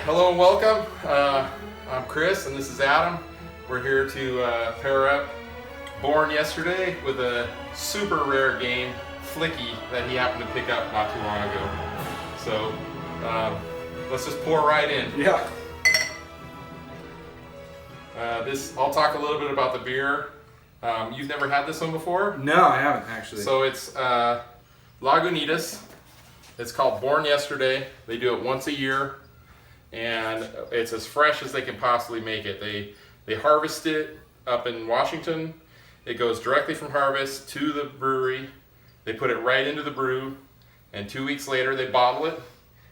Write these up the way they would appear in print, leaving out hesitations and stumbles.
hello and welcome. I'm Chris and this is Adam. We're here to pair up Born yesterday with a super rare game, Flicky, that he happened to pick up not too long ago. So let's just pour right in. Yeah. I'll talk a little bit about the beer. You've never had this one before? No, I haven't actually. So it's Lagunitas. It's called Born Yesterday. They do it once a year, and it's as fresh as they can possibly make it. They harvest it up in Washington. It goes directly from harvest to the brewery. They put it right into the brew, and 2 weeks later they bottle it,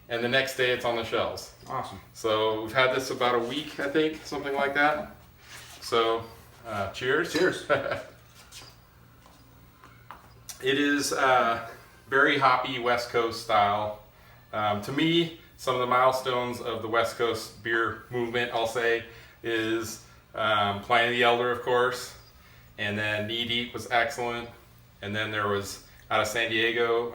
and the next day it's on the shelves. Awesome. So we've had this about a week, I think, something like that. So cheers. Cheers. It is very hoppy West Coast style. To me, some of the milestones of the West Coast beer movement, I'll say, is Pliny the Elder, of course, and then Knee Deep was excellent, and then there was out of San Diego,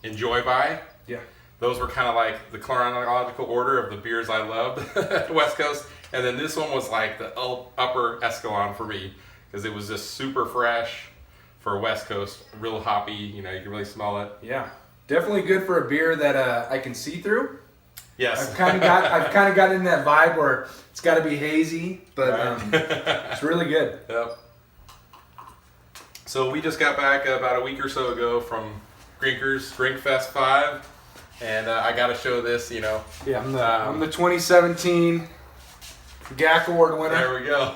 Enjoy By. Yeah. Those were kind of like the chronological order of the beers I loved at the West Coast, and then this one was like the upper echelon for me because it was just super fresh for West Coast, real hoppy. You know, you can really smell it. Yeah. Definitely good for a beer that I can see through. Yes. I've kind of got in that vibe where it's got to be hazy, but it's really good. Yep. So we just got back about a week or so ago from Grinkers Drink Fest 5, and I got to show this. You know. Yeah, I'm the 2017 Gack Award winner. There we go.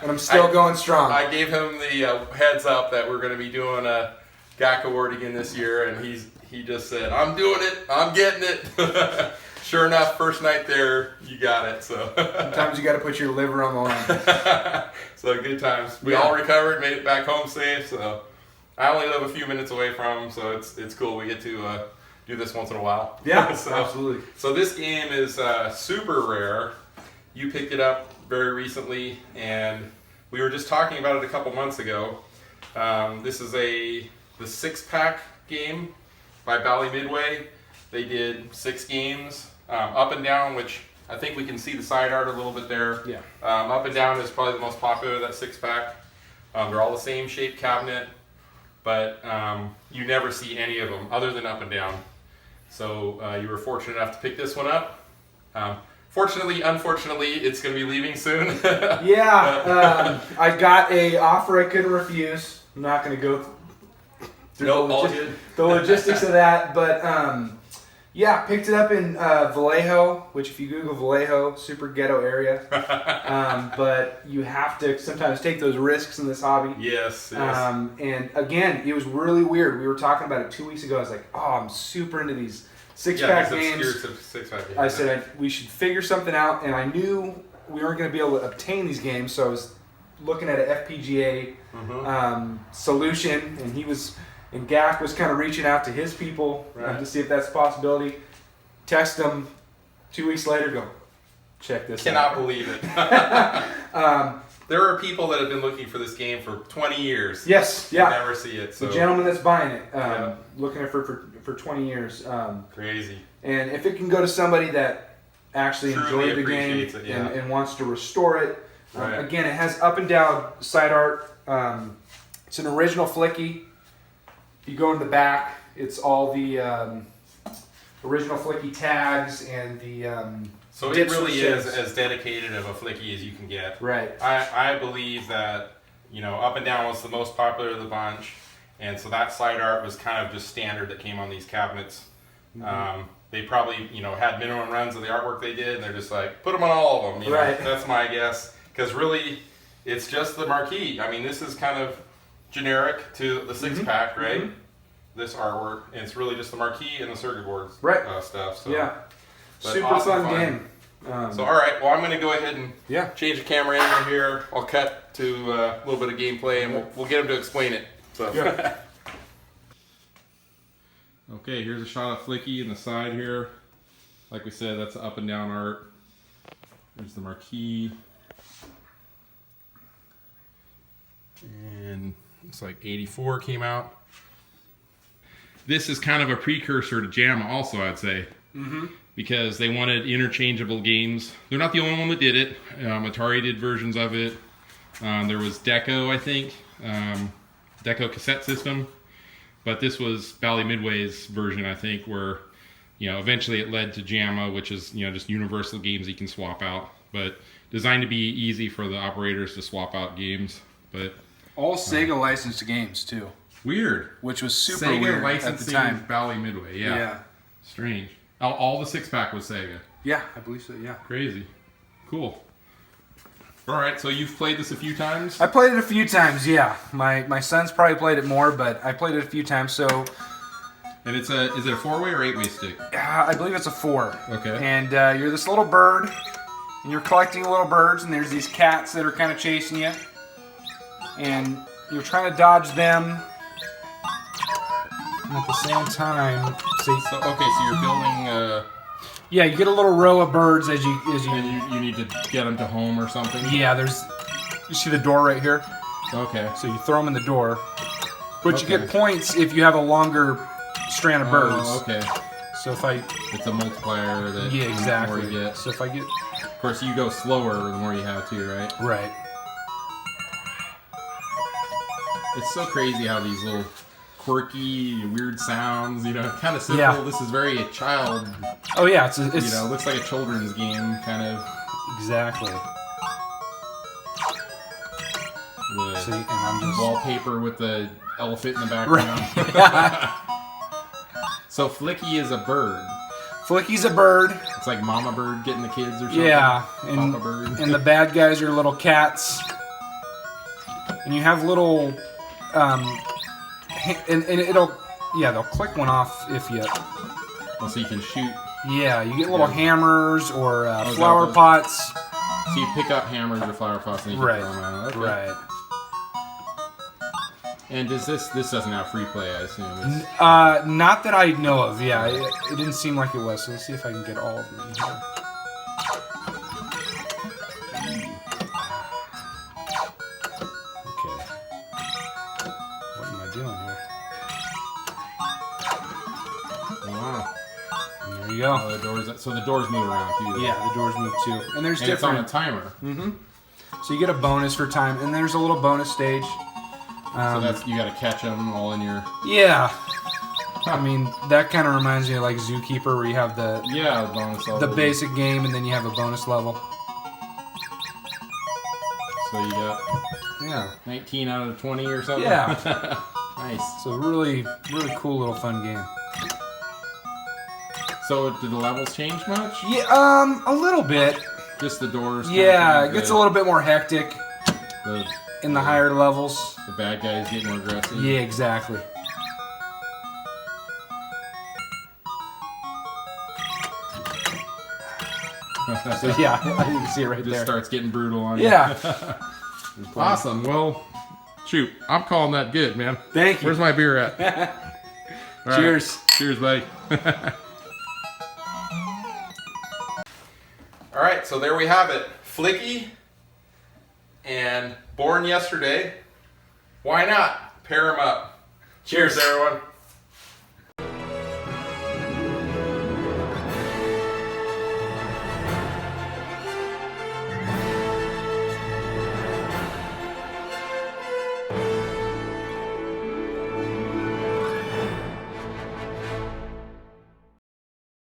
And I'm still going strong. I gave him the heads up that we're going to be doing a Gack Award again this year, and he just said, "I'm doing it. I'm getting it." Sure enough, first night there, you got it. So sometimes you got to put your liver on the line. So good times. We all recovered, made it back home safe. So I only live a few minutes away from him, so it's cool. We get to do this once in a while. Yeah, so, absolutely. So this game is super rare. You picked it up very recently, and we were just talking about it a couple months ago. This is the 6-pack game by Bally Midway. They did 6 games, up and down, which I think we can see the side art a little bit there. Yeah. Up and down is probably the most popular of that 6-pack. They're all the same shaped cabinet, but you never see any of them other than up and down. So you were fortunate enough to pick this one up. Fortunately, unfortunately, it's going to be leaving soon. Yeah, I got a offer I couldn't refuse. I'm not going to go through the logistics of that, but yeah, picked it up in Vallejo, which if you Google Vallejo, super ghetto area. But you have to sometimes take those risks in this hobby. Yes. And again, it was really weird. We were talking about it 2 weeks ago. I was like, oh, I'm super into these 6-pack games. I said we should figure something out, and I knew we weren't going to be able to obtain these games, so I was looking at an FPGA solution, and Gack was kind of reaching out to his people to see if that's a possibility. Text them 2 weeks later, go, check this out. Cannot believe it. There are people that have been looking for this game for 20 years. Yes, yeah. Never see it. So. The gentleman that's buying it, looking at it for 20 years. Crazy. And if it can go to somebody that actually Truly enjoyed the game it, yeah. and wants to restore it, Right. Again, it has up and down side art. It's an original Flicky. If you go in the back, it's all the original Flicky tags and the so it really is as dedicated of a Flicky as you can get. Right. I believe that, you know, up and down was the most popular of the bunch, and so that side art was kind of just standard that came on these cabinets. Mm-hmm. They probably, you know, had minimum runs of the artwork they did, and they're just like, put them on all of them. You know? Right. That's my guess, because really, it's just the marquee. I mean, this is kind of generic to the 6-pack, right? Mm-hmm. This artwork, and it's really just the marquee and the circuit boards stuff. So. Yeah. But super awesome fun game. So all right, well I'm going to go ahead and change the camera angle here. I'll cut to a little bit of gameplay, and we'll get him to explain it. So. Yeah. Okay, here's a shot of Flicky in the side here. Like we said, that's up and down art. There's the marquee. And it's like 84 came out. This is kind of a precursor to JAMA also, I'd say. Mm-hmm. because they wanted interchangeable games. They're not the only one that did it. Atari did versions of it. There was Deco, I think, Deco cassette system, but this was Bally Midway's version, I think, where eventually it led to JAMA, which is just universal games you can swap out, but designed to be easy for the operators to swap out games. But all Sega licensed games too. Weird. Which was super Sega weird licensing at the time. Bally Midway. Yeah. Strange. All the 6-pack was Sega. Yeah, I believe so. Yeah. Crazy. Cool. All right, so you've played this a few times? I played it a few times, yeah. My son's probably played it more, but I played it a few times, so... And is it a 4-way or 8-way stick? I believe it's a 4. Okay. And you're this little bird, and you're collecting little birds, and there's these cats that are kind of chasing you. And you're trying to dodge them. And at the same time... So you're building... Yeah, you get a little row of birds as you... And you need to get them to home or something? Yeah, you see the door right here? Okay. So you throw them in the door. But you get points if you have a longer strand of birds. Oh, okay. So if it's a multiplier that the more you get. So if I get... Of course, you go slower the more you have to, right? Right. It's so crazy how these little quirky, weird sounds, kind of simple. Yeah. This is very a child. Oh yeah, it's looks like a children's game, kind of. Exactly. The and I'm just... wallpaper with the elephant in the background. Right. So Flicky is a bird. Flicky's a bird. It's like Mama Bird getting the kids or something. Yeah, Papa Bird. And the bad guys are little cats. And you have little, and they'll click one off if you. Oh, so you can shoot. Yeah, you get little hammers or flower pots. So you pick up hammers or flower pots and you can throw them out. Okay. Right. And this doesn't have free play, I assume? Not that I know of. Yeah, it didn't seem like it was. So let's see if I can get all of them in here. Okay. What am I doing here? Wow. And there you go. Oh, so the doors move around too. Yeah, the doors move too. And there's different. It's on a timer. Mm-hmm. So you get a bonus for time, and there's a little bonus stage. So you got to catch them all in your... Yeah. I mean, that kind of reminds me of like Zookeeper, where you have the bonus level. The basic game, and then you have a bonus level. So you got 19 out of 20 or something. Yeah. Nice. So really, really cool little fun game. So did the levels change much? Yeah, a little bit. Just the doors. Yeah, it gets a little bit more hectic in the higher levels. The bad guys get more aggressive. Yeah, exactly. So yeah, you can see it right there. Just starts getting brutal on you. Yeah. Awesome. Well, shoot, I'm calling that good, man. Thank you. Where's my beer at? Cheers. Right. Cheers, buddy. All right, so there we have it. Flicky and Born Yesterday. Why not pair them up? Cheers, everyone.